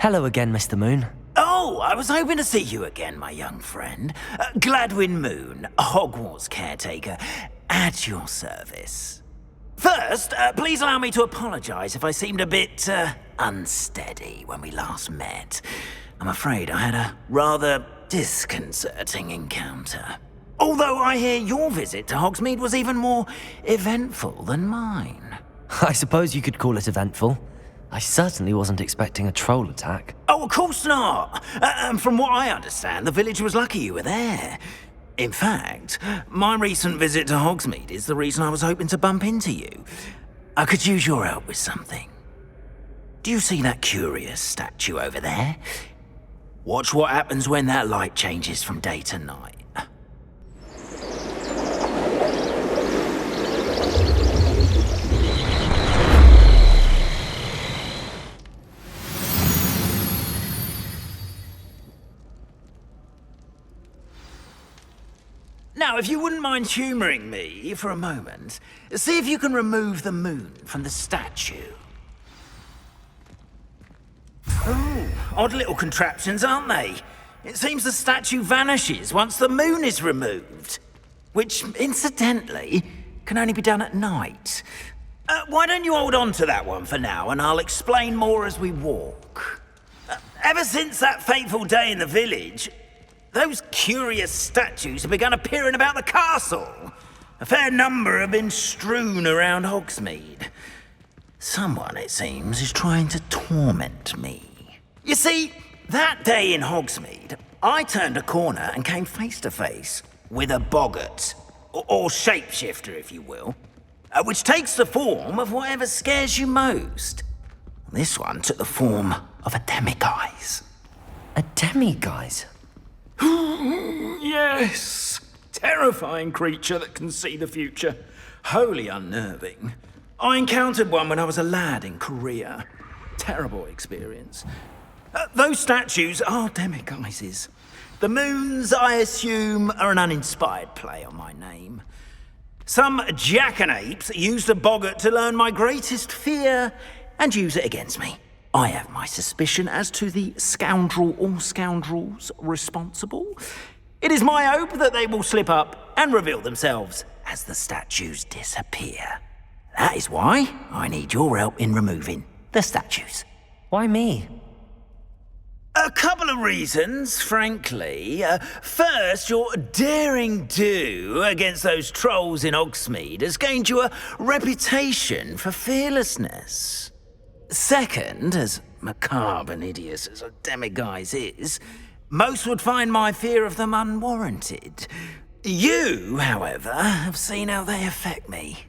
Hello again, Mr. Moon. Oh, I was hoping to see you again, my young friend. Gladwin Moon, Hogwarts Caretaker, at your service. First, please allow me to apologize if I seemed a bit, unsteady when we last met. I'm afraid I had a rather disconcerting encounter. Although I hear your visit to Hogsmeade was even more eventful than mine. I suppose you could call it eventful. I certainly wasn't expecting a troll attack. Oh, of course not. From what I understand, the village was lucky you were there. In fact, my recent visit to Hogsmeade is the reason I was hoping to bump into you. I could use your help with something. Do you see that curious statue over there? Watch what happens when that light changes from day to night. Now, if you wouldn't mind humouring me for a moment, see if you can remove the moon from the statue. Oh, odd little contraptions, aren't they? It seems the statue vanishes once the moon is removed. Which, incidentally, can only be done at night. Why don't you hold on to that one for now, and I'll explain more as we walk. Ever since that fateful day in the village, those curious statues have begun appearing about the castle. A fair number have been strewn around Hogsmeade. Someone, it seems, is trying to torment me. You see, that day in Hogsmeade, I turned a corner and came face to face with a boggart, or shapeshifter, if you will, which takes the form of whatever scares you most. This one took the form of a demiguise. A demiguise? Yes. Terrifying creature that can see the future. Wholly unnerving. I encountered one when I was a lad in Korea. Terrible experience. Those statues are demiguises. The moons, I assume, are an uninspired play on my name. Some jackanapes used a boggart to learn my greatest fear and use it against me. I have my suspicion as to the scoundrel or scoundrels responsible. It is my hope that they will slip up and reveal themselves as the statues disappear. That is why I need your help in removing the statues. Why me? A couple of reasons, frankly. First, your daring do against those trolls in Hogsmeade has gained you a reputation for fearlessness. Second, as macabre and hideous as a demiguise is, most would find my fear of them unwarranted. You, however, have seen how they affect me.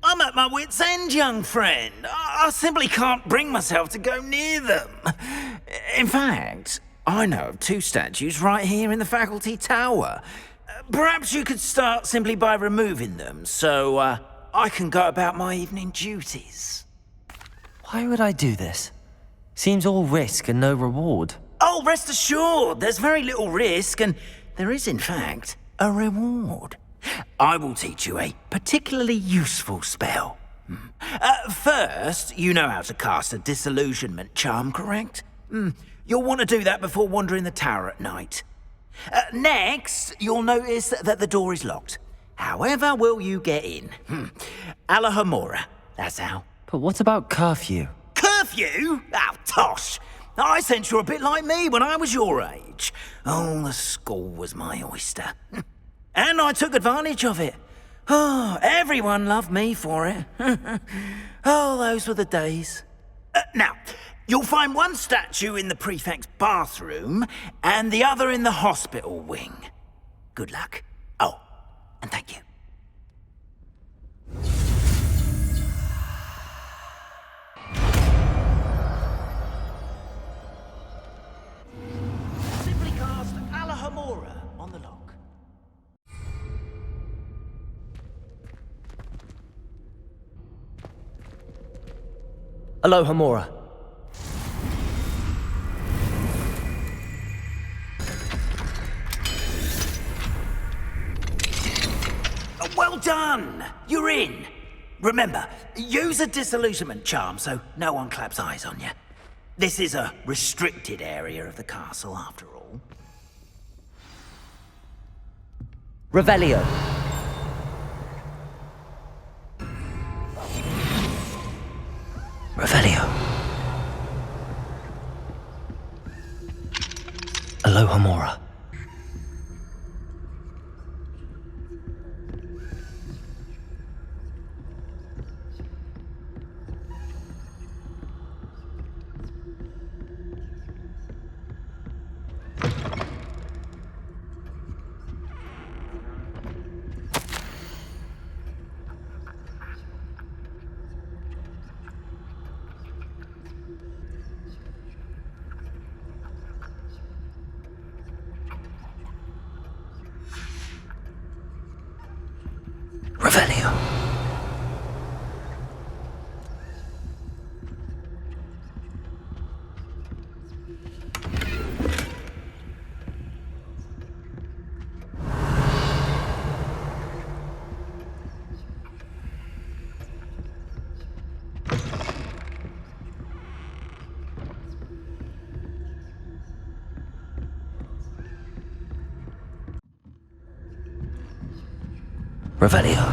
I'm at my wit's end, young friend. I simply can't bring myself to go near them. In fact, I know of two statues right here in the faculty tower. Perhaps you could start simply by removing them, so I can go about my evening duties. Why would I do this? Seems all risk and no reward. Oh, rest assured, there's very little risk, and there is, in fact, a reward. I will teach you a particularly useful spell. First, you know how to cast a disillusionment charm, correct? You'll want to do that before wandering the tower at night. Next, you'll notice that the door is locked. However will you get in? Alahomora, that's how. But what about curfew? Curfew? Oh, tosh. I sense you're a bit like me when I was your age. Oh, the school was my oyster. And I took advantage of it. Oh, everyone loved me for it. Oh, those were the days. Now, you'll find one statue in the prefect's bathroom and the other in the hospital wing. Good luck. Oh, and thank you. Simply cast Alahomora on the lock. Alohomora. Well done! You're in. Remember, use a disillusionment charm so no one claps eyes on you. This is a restricted area of the castle, after all. Revelio. Revelio. Alohomora. Revelio. Revelio.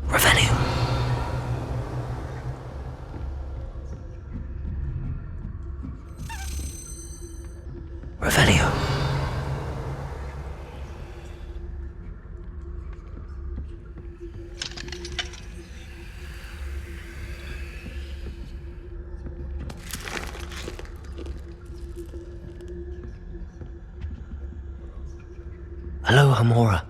Revelio. Revelio. Alohomora.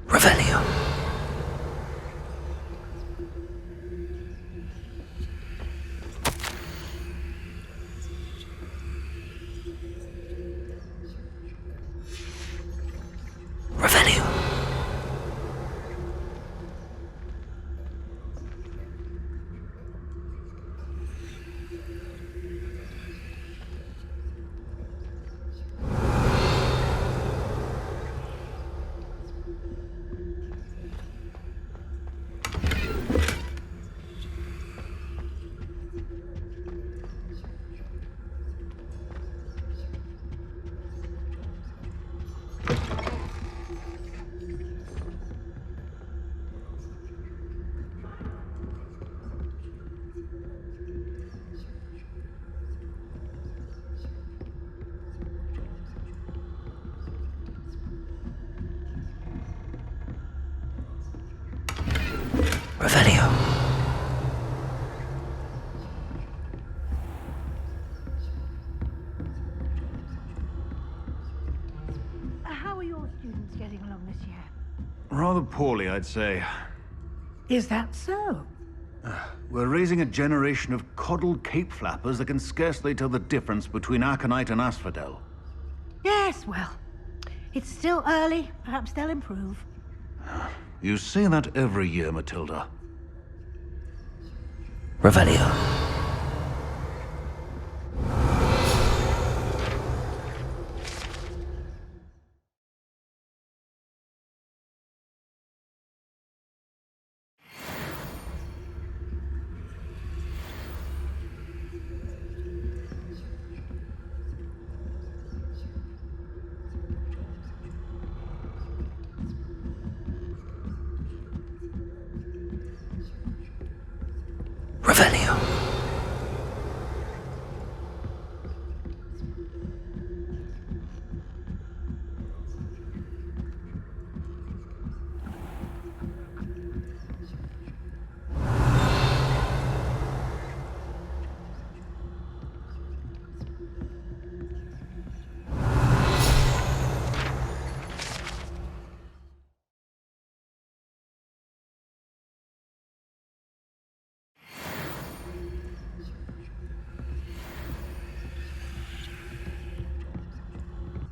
Revelio. Revelio. Revelio. How are your students getting along this year? Rather poorly, I'd say. Is that so? We're raising a generation of coddled cape flappers that can scarcely tell the difference between Aconite and Asphodel. Yes, well, it's still early. Perhaps they'll improve. You say that every year, Matilda. Revelio. Revelio.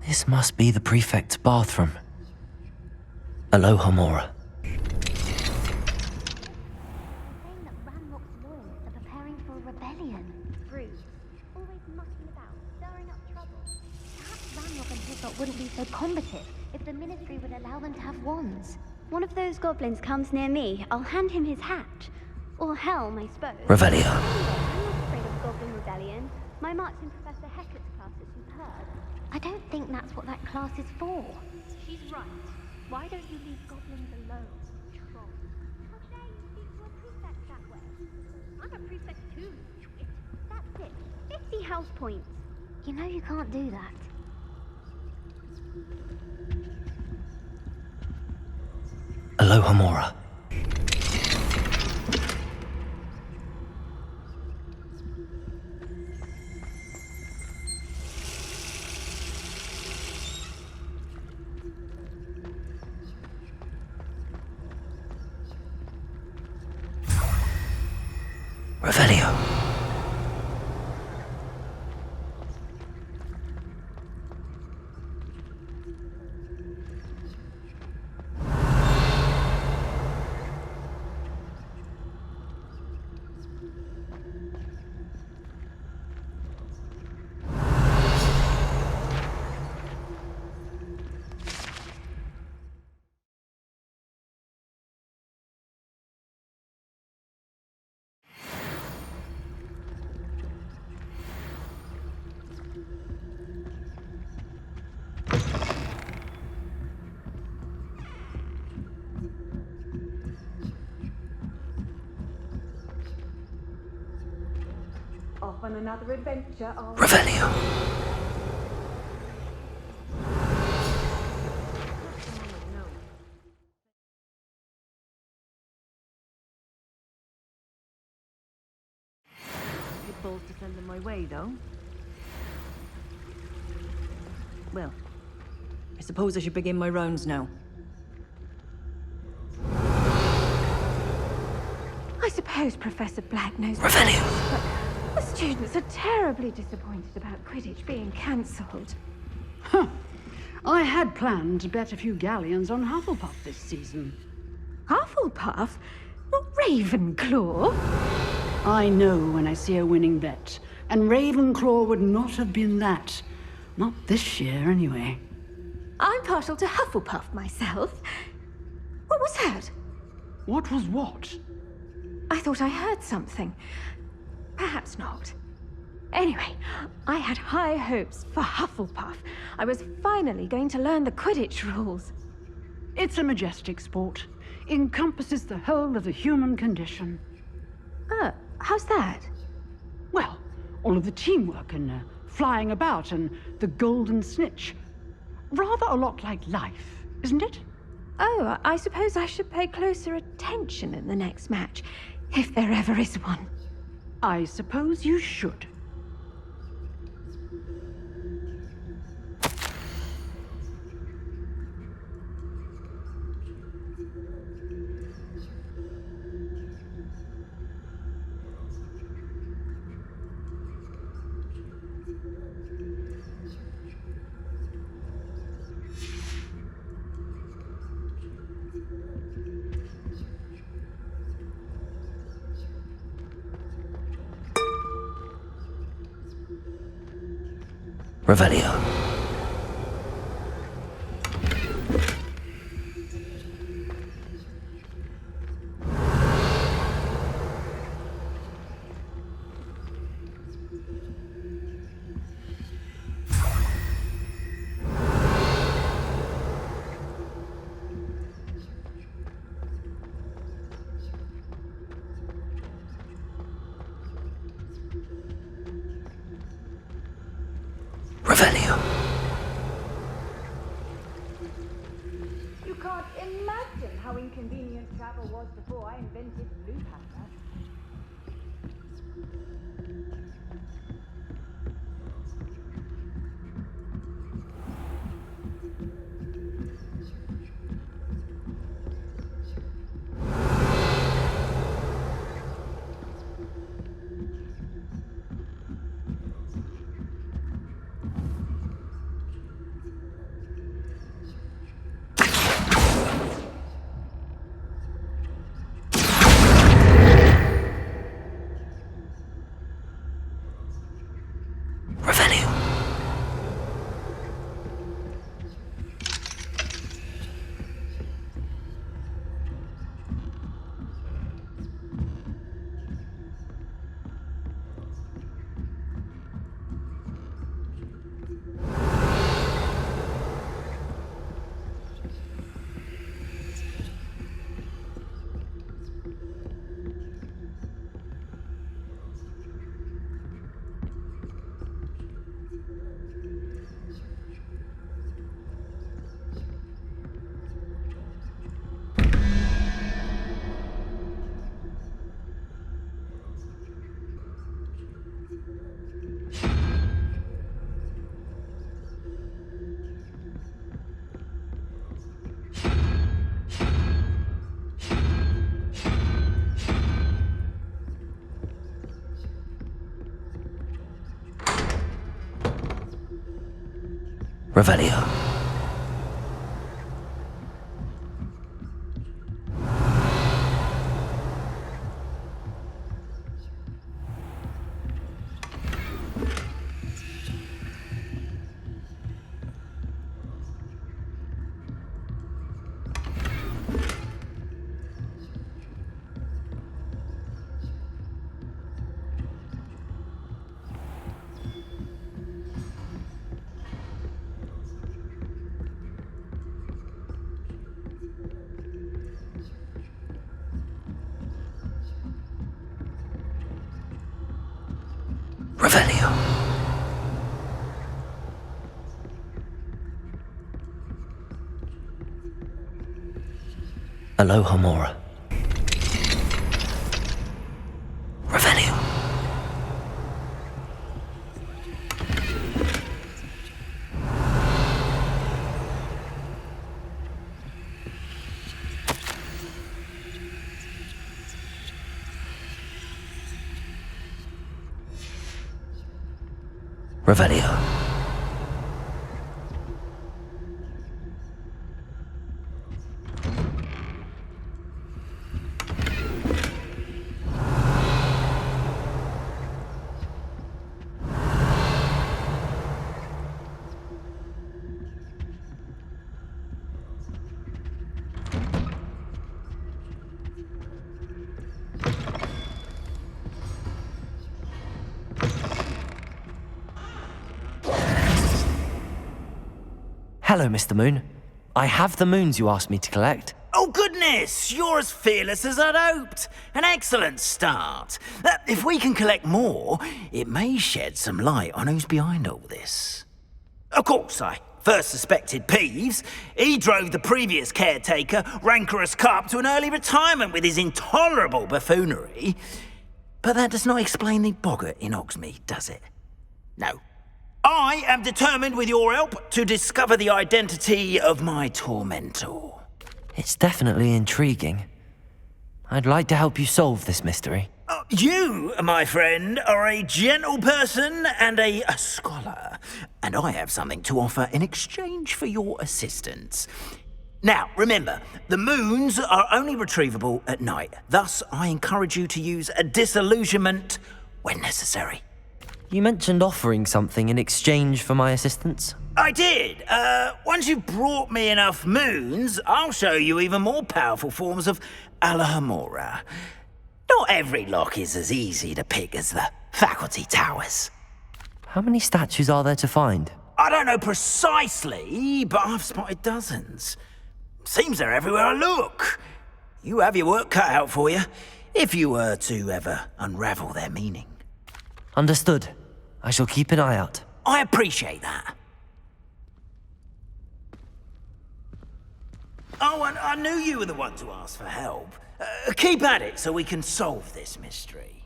This must be the prefect's bathroom. Alohomora. rebellion. Rude. Always mucking about, stirring up trouble. Perhaps Ranrock and Hislop wouldn't be so combative if the Ministry would allow them to have wands. One of those goblins comes near me, I'll hand him his hat. Or helm, I suppose. Revelio. I'm not afraid of Goblin Rebellion. My mark's in Professor Hecat's class, as you've heard. I don't think that's what that class is for. She's right. Why don't you leave goblins alone, troll? How dare you speak to a prefect that way? I'm a prefect too, you twit. That's it. 50 house points. You know you can't do that. Aloha Mora. Revelio. Off on another adventure, are we? Revelio. No. Good balls to send them my way, though. Well, I suppose I should begin my rounds now. I suppose Professor Black knows Revelio. but the students are terribly disappointed about Quidditch being cancelled. I had planned to bet a few galleons on Hufflepuff this season. Hufflepuff? Not Ravenclaw? I know when I see a winning bet, and Ravenclaw would not have been that. Not this year, anyway. I'm partial to Hufflepuff myself. What was that? What was what? I thought I heard something. Perhaps not. Anyway, I had high hopes for Hufflepuff. I was finally going to learn the Quidditch rules. It's a majestic sport. Encompasses the whole of the human condition. How's that? Well, all of the teamwork and flying about and the golden snitch. Rather a lot like life, isn't it? Oh, I suppose I should pay closer attention in the next match, if there ever is one. I suppose you should. Revelio. Revelio. You can't imagine how inconvenient travel was before I invented Blue Panda. Revelio. Revelio. Aloha Mora. Revelio. Revelio. Hello, Mr. Moon. I have the moons you asked me to collect. Oh, goodness! You're as fearless as I'd hoped. An excellent start. If we can collect more, it may shed some light on who's behind all this. Of course, I first suspected Peeves. He drove the previous caretaker, rancorous Carp, to an early retirement with his intolerable buffoonery. But that does not explain the boggart in Hogsmeade, does it? No. I am determined, with your help, to discover the identity of my tormentor. It's definitely intriguing. I'd like to help you solve this mystery. You, my friend, are a gentle person and a scholar, and I have something to offer in exchange for your assistance. Now, remember, the moons are only retrievable at night. Thus, I encourage you to use a disillusionment when necessary. You mentioned offering something in exchange for my assistance? I did. Once you've brought me enough moons, I'll show you even more powerful forms of Alohomora. Not every lock is as easy to pick as the faculty towers. How many statues are there to find? I don't know precisely, but I've spotted dozens. Seems they're everywhere I look. You have your work cut out for you, if you were to ever unravel their meaning. Understood. I shall keep an eye out. I appreciate that. Oh, and I knew you were the one to ask for help. Keep at it so we can solve this mystery.